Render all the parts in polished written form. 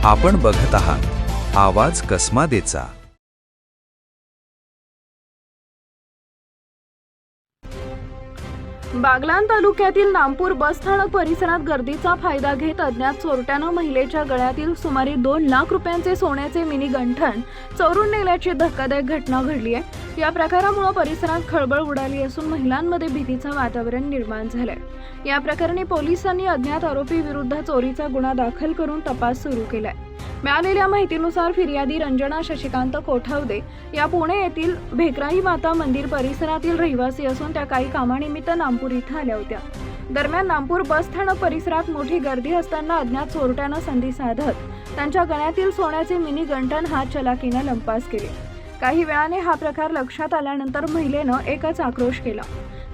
आपण बघत आहात आवाज कसमादेचा। बागलाण तालुक्यातील नामपूर बस स्थानक परिसरात गर्दीचा फायदा घेत अज्ञात चोरट्यानं महिलेच्या गळ्यातील सुमारे 2 लाख रुपयांचे सोन्याचे मिनी गंठण चोरून नेल्याची धक्कादायक घटना घडली आहे। या प्रकारामुळे परिसरात खळबळ उडाली असून महिलांमध्ये भीतीचं वातावरण निर्माण झालंय। या प्रकरणी पोलिसांनी अज्ञात आरोपी विरुद्ध चोरीचा गुन्हा दाखल करून तपास सुरू केलाय। मिळालेल्या माहितीनुसार फिर्यादी रंजना शशिकांत कोठावदे या पुणे येथील भेकराई माता मंदिर परिसरातील रहिवासी असून त्या काही कामानिमित्त नामपूर इथं आल्या होत्या। दरम्यान नामपूर बस स्थानक परिसरात मोठी गर्दी असताना अज्ञात चोरट्यानं संधी साधत त्यांच्या गळ्यातील सोन्याचे मिनी गंठण हातचलाकीनं लंपास केले। काही वेळाने हा प्रकार लक्षात आल्यानंतर महिलेनं एकच आक्रोश केला।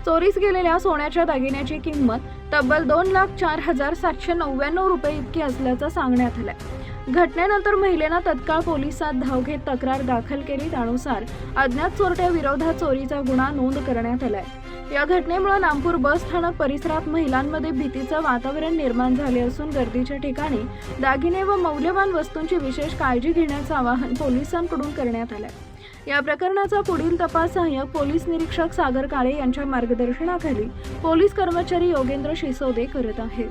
चोरीस गेलेल्या सोन्याच्या दागिन्याची किंमत तब्बल 2,04,799 रुपये इतकी असल्याचं सांगण्यात आलंय। घटनेनंतर महिलेनं तत्काळ पोलिसात धाव घेत तक्रार दाखल केली। त्यानुसार अज्ञात चोरट्याविरोधात चोरीचा गुन्हा नोंद करण्यात आलाय। या घटनेमुळे नामपूर बस स्थानक परिसरात महिलांमध्ये भीतीचं वातावरण निर्माण झाले असून गर्दीच्या ठिकाणी दागिने व मौल्यवान वस्तूंची विशेष काळजी घेण्याचं आवाहन पोलिसांकडून करण्यात आलंय। या प्रकरणाचा पुढील तपास सहाय्यक पोलीस निरीक्षक सागर काळे यांच्या मार्गदर्शनाखाली पोलीस कर्मचारी योगेंद्र शिसोदे करत आहेत।